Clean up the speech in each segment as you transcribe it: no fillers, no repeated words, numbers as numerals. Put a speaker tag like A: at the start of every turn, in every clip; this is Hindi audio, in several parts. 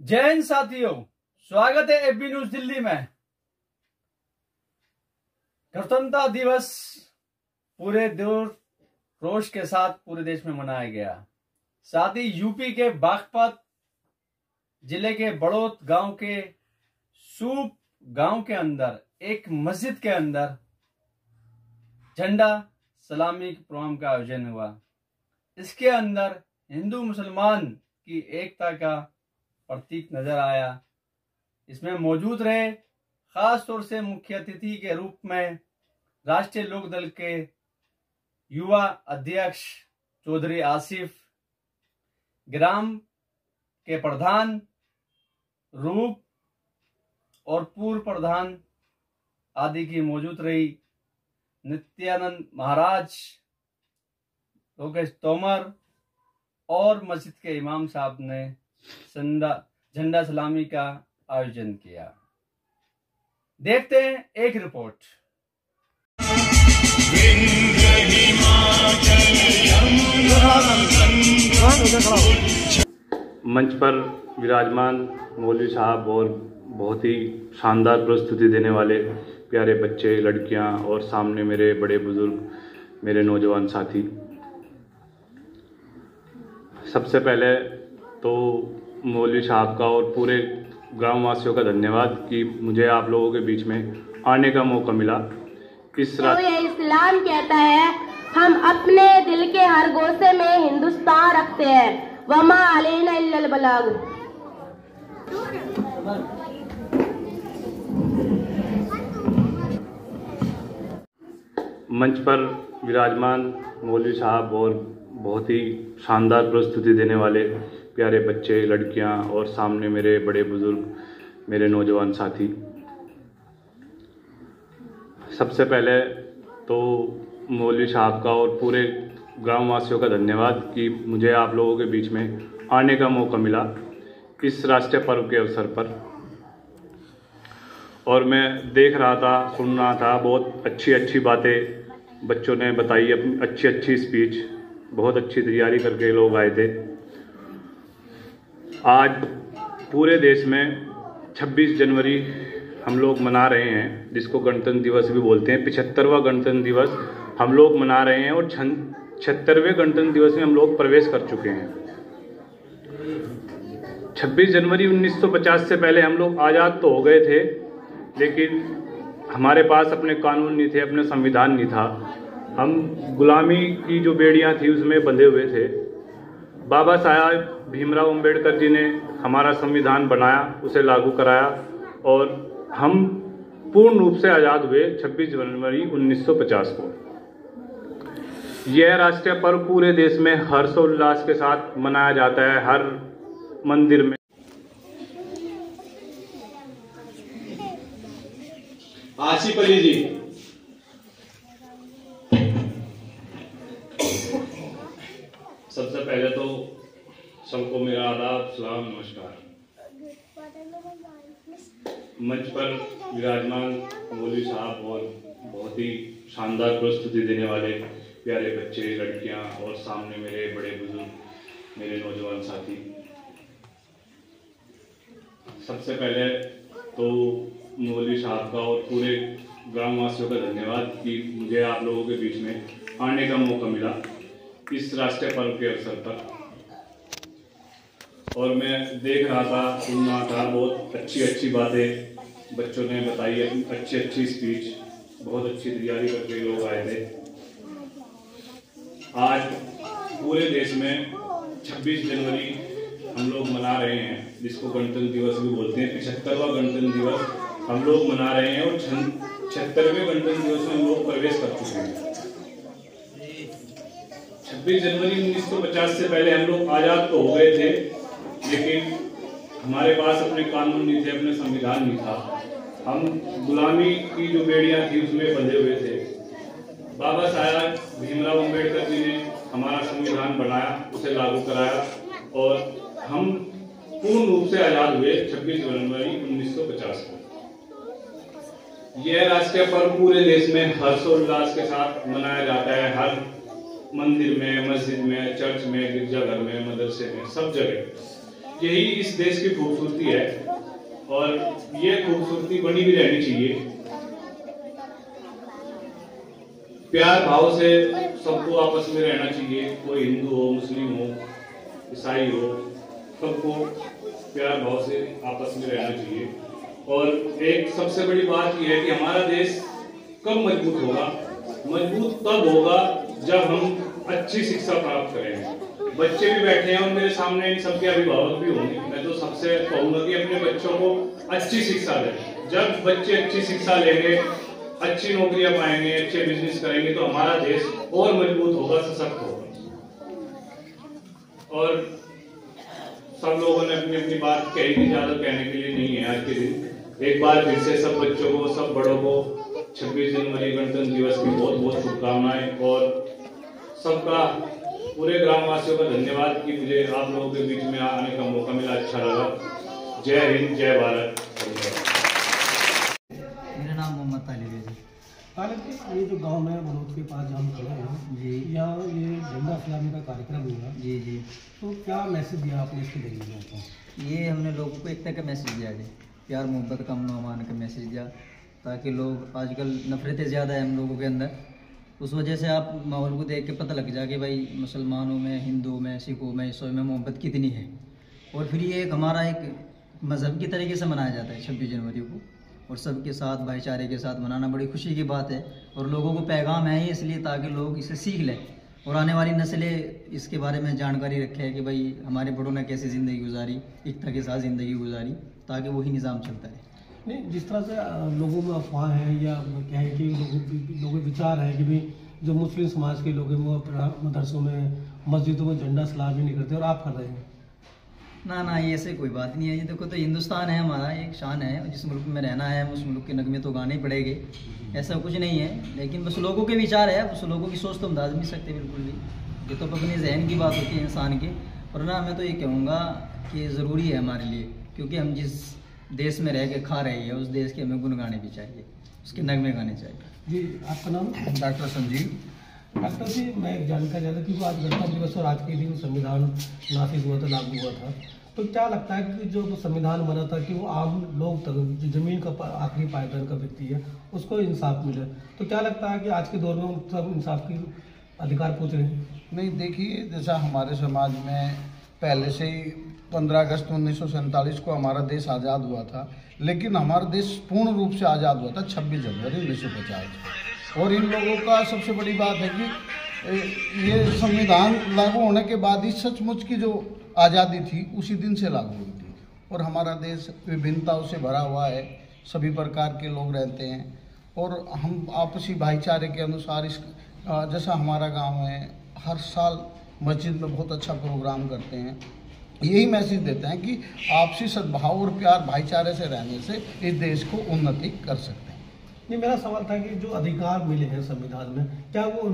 A: जय हिंद साथियों, स्वागत है एबी न्यूज दिल्ली में। गणतंत्र दिवस पूरे जोश के साथ पूरे देश में मनाया गया। साथ ही यूपी के बागपत जिले के बड़ौत गांव के सूप गांव के अंदर एक मस्जिद के अंदर झंडा सलामी प्रोग्राम का आयोजन हुआ। इसके अंदर हिंदू मुसलमान की एकता का प्रतीक नजर आया। इसमें मौजूद रहे खास तौर से मुख्य अतिथि के रूप में राष्ट्रीय लोकदल के युवा अध्यक्ष चौधरी आसिफ, ग्राम के प्रधान रूप और पूर्व प्रधान आदि की मौजूद रही। नित्यानंद महाराज, लोकेश तोमर और मस्जिद के इमाम साहब ने झंडा सलामी का आयोजन किया। देखते हैं एक रिपोर्ट।
B: मंच पर विराजमान मौलवी साहब और बहुत ही शानदार प्रस्तुति देने वाले प्यारे बच्चे, लड़कियां और सामने मेरे बड़े बुजुर्ग, मेरे नौजवान साथी। सबसे पहले तो मौलवी साहब का और पूरे गांव वासियों का धन्यवाद कि मुझे आप लोगों के बीच में आने का मौका मिला।
C: इस्लाम कहता है हम अपने दिल के हर गोशे में हिंदुस्तान रखते हैं। वमा अलैना इल्लल बलाग।
B: मंच पर विराजमान मौलवी साहब और बहुत ही शानदार प्रस्तुति देने वाले प्यारे बच्चे, लड़कियां और सामने मेरे बड़े बुजुर्ग, मेरे नौजवान साथी। सबसे पहले तो मौलवी साहब का और पूरे गांव वासियों का धन्यवाद कि मुझे आप लोगों के बीच में आने का मौका मिला इस राष्ट्रीय पर्व के अवसर पर। और मैं देख रहा था, सुन रहा था, बहुत अच्छी अच्छी बातें बच्चों ने बताई, अपनी अच्छी अच्छी स्पीच, बहुत अच्छी तैयारी करके लोग आए थे। आज पूरे देश में 26 जनवरी हम लोग मना रहे हैं, जिसको गणतंत्र दिवस भी बोलते हैं। 75वां गणतंत्र दिवस हम लोग मना रहे हैं और 76वें गणतंत्र दिवस में हम लोग प्रवेश कर चुके हैं। 26 जनवरी 1950 से पहले हम लोग आज़ाद तो हो गए थे, लेकिन हमारे पास अपने कानून नहीं थे, अपने संविधान नहीं था। हम गुलामी की जो बेड़ियां थी उसमें बंधे हुए थे। बाबा साहब भीमराव अंबेडकर जी ने हमारा संविधान बनाया, उसे लागू कराया और हम पूर्ण रूप से आज़ाद हुए 26 जनवरी 1950 को। यह राष्ट्रीय पर्व पूरे देश में हर्षोल्लास के साथ मनाया जाता है। हर मंदिर में
D: आसिफ अली जी,
B: सबसे पहले तो सबको मेरा आदाब, सलाम, नमस्कार। मंच पर विराजमान मौलवी साहब और बहुत ही शानदार प्रस्तुति देने वाले प्यारे बच्चे, लड़कियां और सामने मेरे बड़े बुजुर्ग, मेरे नौजवान साथी। सबसे पहले तो मौलवी साहब का और पूरे गांव वासियों का धन्यवाद कि मुझे आप लोगों के बीच में आने का मौका मिला इस राष्ट्रीय पर्व के अवसर पर। और मैं देख रहा था, सुन रहा था, बहुत अच्छी अच्छी बातें बच्चों ने बताई, अच्छी अच्छी स्पीच, बहुत अच्छी तैयारी करके लोग आए थे। आज पूरे देश में 26 जनवरी हम लोग मना रहे हैं, जिसको गणतंत्र दिवस भी बोलते हैं। 75वां गणतंत्र दिवस हम लोग मना रहे हैं और 76वें गणतंत्र दिवस में हम लोग प्रवेश कर चुके हैं। 26 जनवरी 1950 से पहले हम लोग आज़ाद तो हो गए थे, लेकिन हमारे पास अपने कानून नहीं थे, अपने संविधान नहीं था। हम गुलामी की जो बेड़ियां थी उसमें बंधे हुए थे। बाबा साहब भीमराव अंबेडकर जी ने हमारा संविधान बनाया, उसे लागू कराया और हम पूर्ण रूप से आज़ाद हुए 26 जनवरी 1950 को। यह राष्ट्रीय पर्व पूरे देश में हर्षोल्लास के साथ मनाया जाता है। हर मंदिर में, मस्जिद में, चर्च में, गिरजाघर में, मदरसे में, सब जगह यही इस देश की खूबसूरती है और ये खूबसूरती बनी भी रहनी चाहिए। प्यार भाव से सबको आपस में रहना चाहिए, कोई हिंदू हो, मुस्लिम हो, ईसाई हो, सबको प्यार भाव से आपस में रहना चाहिए। और एक सबसे बड़ी बात यह है कि हमारा देश कब मजबूत होगा? मजबूत तब होगा जब हम अच्छी शिक्षा प्राप्त करेंगे। बच्चे भी बैठे हैं और मेरे सामने इन सबके अभिभावक भी होंगे। मैं तो सबसे कहूंगा कि अपने बच्चों को अच्छी शिक्षा दें। जब बच्चे अच्छी शिक्षा लेंगे, अच्छी नौकरियां पाएंगे, अच्छे बिजनेस करेंगे तो हमारा देश और मजबूत होगा, सशक्त होगा। और सब लोगों ने अपनी अपनी बात कही थी, ज्यादा कहने के लिए नहीं है आज के दिन। एक बार फिर से सब बच्चों को, सब बड़ों को 26 जनवरी गणतंत्र दिवस की बहुत बहुत शुभकामनाएं और सबका, पूरे ग्रामवासियों का धन्यवाद कि मुझे आप लोगों के बीच में आने का मौका मिला, अच्छा लगा। जय हिंद, जय भारत।
E: मेरा नाम मोहम्मद तालिब है जी।
F: तालिब, ये जो गांव में बड़ौत के पास जहाँ हम खड़े हैं
E: जी,
F: यहाँ ये झंडा फहराने का कार्यक्रम हुआ,
E: जी जी,
F: तो क्या मैसेज दिया आपने इसके देने को?
E: ये हमने लोगों को एकता का मैसेज दिया है, प्यार मोहब्बत का अमन का मैसेज दिया, ताकि लोग, आजकल नफरतें ज़्यादा है हम लोगों के अंदर, उस वजह से आप माहौल को देख के पता लग जाए कि भाई मुसलमानों में, हिंदुओं में, सिखों में, ईसाइयों में मोहब्बत कितनी है। और फिर ये एक हमारा एक मज़हब की तरीके से मनाया जाता है 26 जनवरी को, और सबके साथ भाईचारे के साथ मनाना बड़ी खुशी की बात है। और लोगों को पैगाम है ये इसलिए ताकि लोग इसे सीख लें और आने वाली नस्लें इसके बारे में जानकारी रखें कि भाई हमारे बड़ों ने कैसे ज़िंदगी गुजारी, एकता के साथ ज़िंदगी गुजारी, ताकि वही निज़ाम चलता है।
F: नहीं, जिस तरह से लोगों में अफवाह है या क्या है कि लोगों विचार है कि भाई जो मुस्लिम समाज के लोग हैं वो मदरसों में, मस्जिदों में झंडा सलामी नहीं करते और आप कर रहे हैं।
E: ना, ये ऐसे कोई बात नहीं है। ये देखो, तो हिंदुस्तान है हमारा, एक शान है, जिस मुल्क में रहना है उस मुल्क के नगमे तो गाने ही पड़ेंगे, ऐसा कुछ नहीं है। लेकिन बस लोगों के विचार है, बस लोगों की सोच तो हम दाज नहीं सकते बिल्कुल भी, ये तो अपने जहन की बात होती है इंसान के। और ना, मैं तो ये कहूँगा कि ज़रूरी है हमारे लिए, क्योंकि हम जिस देश में रह के खा रहे हैं उस देश के हमें गुन गाने भी चाहिए, उसके नगमे गाने चाहिए।
F: जी, आपका नाम?
E: डॉक्टर संजीव।
F: डॉक्टर जी, मैं एक जानकारी चाहता कि आज गणतंत्र दिवस और आज के दिन संविधान नाफिज हुआ था, लागू हुआ था, तो क्या लगता है कि जो संविधान बना था कि वो आम लोग तक, जो जमीन का आखिरी पायदान का व्यक्ति है, उसको इंसाफ मिले, तो क्या लगता है कि आज के दौर में उन सब इंसाफ की अधिकार पूछ रहे हैं?
G: नहीं, देखिए, जैसा हमारे समाज में पहले से ही 15 अगस्त 1947 को हमारा देश आज़ाद हुआ था, लेकिन हमारा देश पूर्ण रूप से आज़ाद हुआ था 26 जनवरी 1950 को। और इन लोगों का सबसे बड़ी बात है कि ये संविधान लागू होने के बाद ही सचमुच की जो आज़ादी थी उसी दिन से लागू हुई थी। और हमारा देश विभिन्नताओं से भरा हुआ है, सभी प्रकार के लोग रहते हैं और हम आपसी भाईचारे के अनुसार इस, जैसा हमारा गांव है, हर साल मस्जिद में बहुत अच्छा प्रोग्राम करते हैं। यही मैसेज देते हैं कि आपसी सद्भाव और प्यार भाईचारे से रहने से इस देश को उन्नति कर सकते हैं।
F: नहीं, मेरा सवाल था कि जो अधिकार मिले हैं संविधान में, क्या वो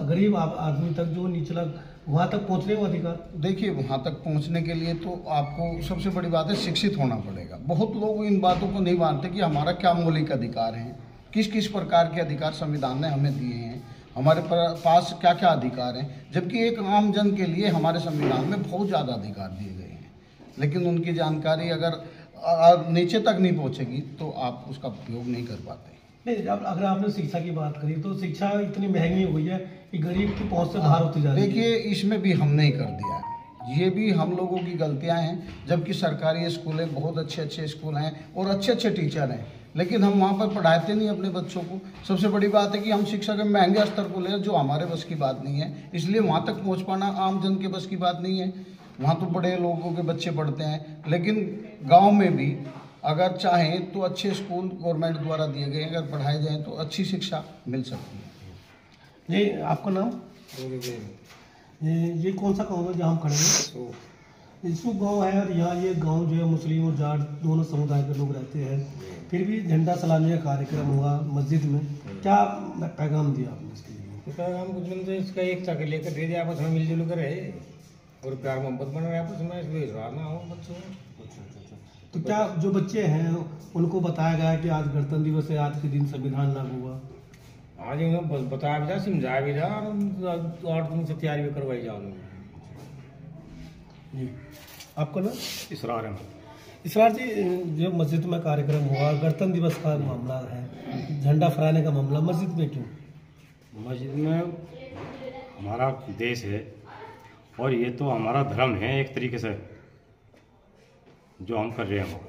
F: गरीब आदमी तक, जो निचला, वहाँ तक पहुँचने का अधिकार?
G: देखिए, वहाँ तक पहुँचने के लिए तो आपको सबसे बड़ी बात है शिक्षित होना पड़ेगा। बहुत लोग इन बातों को नहीं मानते कि हमारा क्या मौलिक अधिकार हैं, किस किस प्रकार के अधिकार संविधान ने हमें दिए हैं, हमारे पास क्या क्या अधिकार हैं, जबकि एक आम जन के लिए हमारे संविधान में बहुत ज़्यादा अधिकार दिए गए हैं। लेकिन उनकी जानकारी अगर नीचे तक नहीं पहुँचेगी तो आप उसका उपयोग नहीं कर पाते।
F: नहीं, अगर आपने शिक्षा की बात करी तो शिक्षा इतनी महंगी हुई है कि गरीब की पहुँच से बाहर होती जा रही है।
G: देखिए, इसमें भी हमने ही कर दिया है, ये भी हम लोगों की गलतियाँ हैं। जबकि सरकारी स्कूल हैं, बहुत अच्छे अच्छे स्कूल हैं और अच्छे अच्छे टीचर हैं, लेकिन हम वहाँ पर पढ़ाते नहीं अपने बच्चों को। सबसे बड़ी बात है कि हम शिक्षा के महंगे स्तर को ले, जो हमारे बस की बात नहीं है, इसलिए वहाँ तक पहुँच पाना आम जन के बस की बात नहीं है। वहाँ तो बड़े लोगों के बच्चे पढ़ते हैं, लेकिन गांव में भी अगर चाहें तो अच्छे स्कूल गवर्नमेंट द्वारा दिए गए, अगर पढ़ाए जाएँ तो अच्छी शिक्षा मिल सकती है।
F: जी, आपका नाम? ये कौन सा गाँव है जहाँ हम खड़े हैं? इसु गाँव है, और यहाँ ये गाँव जो है मुस्लिम और जाट दोनों समुदाय के लोग रहते हैं। फिर भी झंडा सलामी का कार्यक्रम हुआ मस्जिद में, क्या पैगाम दिया आपने इसके लिए?
H: पैगाम कुछ नहीं, तो इसका एकता के लेकर दे दिया, आपस में मिलजुल कर रहे और प्यार मोहब्बत बन रहे आपस में, इसलिए ना हो बच्चों में।
F: तो क्या जो बच्चे हैं उनको बताया गया कि आज गणतंत्र दिवस है, आज के दिन संविधान लागू हुआ?
H: आज उन्हें बताया भी था, समझाया भी था, 8 दिन से तैयारी भी करवाई जा रही है।
F: आपका नाम?
B: इसरार है।
F: इसरार जी, जो मस्जिद में कार्यक्रम हुआ, गणतंत्र दिवस का मामला है, झंडा फहराने का मामला, मस्जिद में क्यों?
I: मस्जिद में हमारा देश है और ये तो हमारा धर्म है एक तरीके से जो हम कर रहे हैं।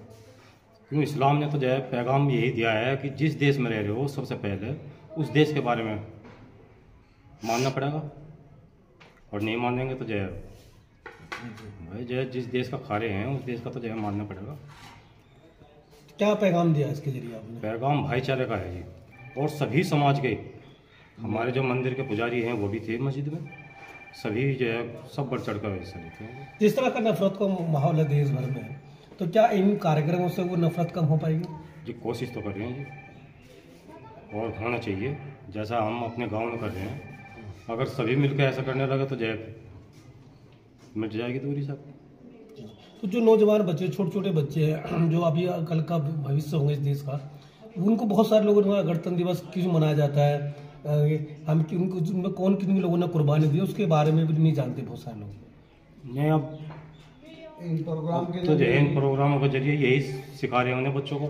I: क्यों इस्लाम ने तो जो है पैगाम यही दिया है कि जिस देश में रह रहे हो सबसे पहले उस देश के बारे में मानना पड़ेगा, और नहीं मानेंगे तो जो है भाई जो है जिस देश का खा रहे हैं उस देश का तो जो है मानना पड़ेगा।
F: क्या पैगाम दिया इसके जरिए आपने?
I: पैगाम भाईचारे का है जी, और सभी समाज के, हमारे जो मंदिर के पुजारी हैं वो भी थे मस्जिद में, सभी जो है सब बढ़ चढ़ कर हिस्सा लेते हैं।
F: जिस तरह का नफरत का माहौल है देश भर में, तो क्या इन कार्यक्रमों से वो नफरत कम हो पाएगी?
I: जी कोशिश तो कर रहे हैं जी, और होना चाहिए जैसा हम अपने गांव में कर रहे हैं। अगर सभी मिलकर ऐसा करने लगे तो जो है मिट जाएगी दूरी सब।
F: तो जो नौजवान बच्चे, छोटे छोटे बच्चे हैं जो अभी कल का भविष्य होंगे इस देश का, उनको बहुत सारे लोगों ने गणतंत्र दिवस क्यों मनाया जाता है, हम उनमें कौन किन लोगों ने कुर्बानी दी उसके बारे में भी नहीं जानते बहुत सारे लोग।
I: नहीं, अब
G: इन प्रोग्राम के
I: तो जो है इन प्रोग्रामों के जरिए यही सिखा रहे होंगे बच्चों को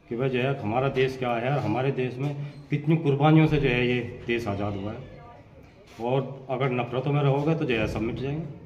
I: कि भाई जो है हमारा देश क्या है और हमारे देश में कितनी कुर्बानियों से जो है ये देश आज़ाद हुआ है, और अगर नफरतों में रहोगे तो जो है सब मिट जाएंगे।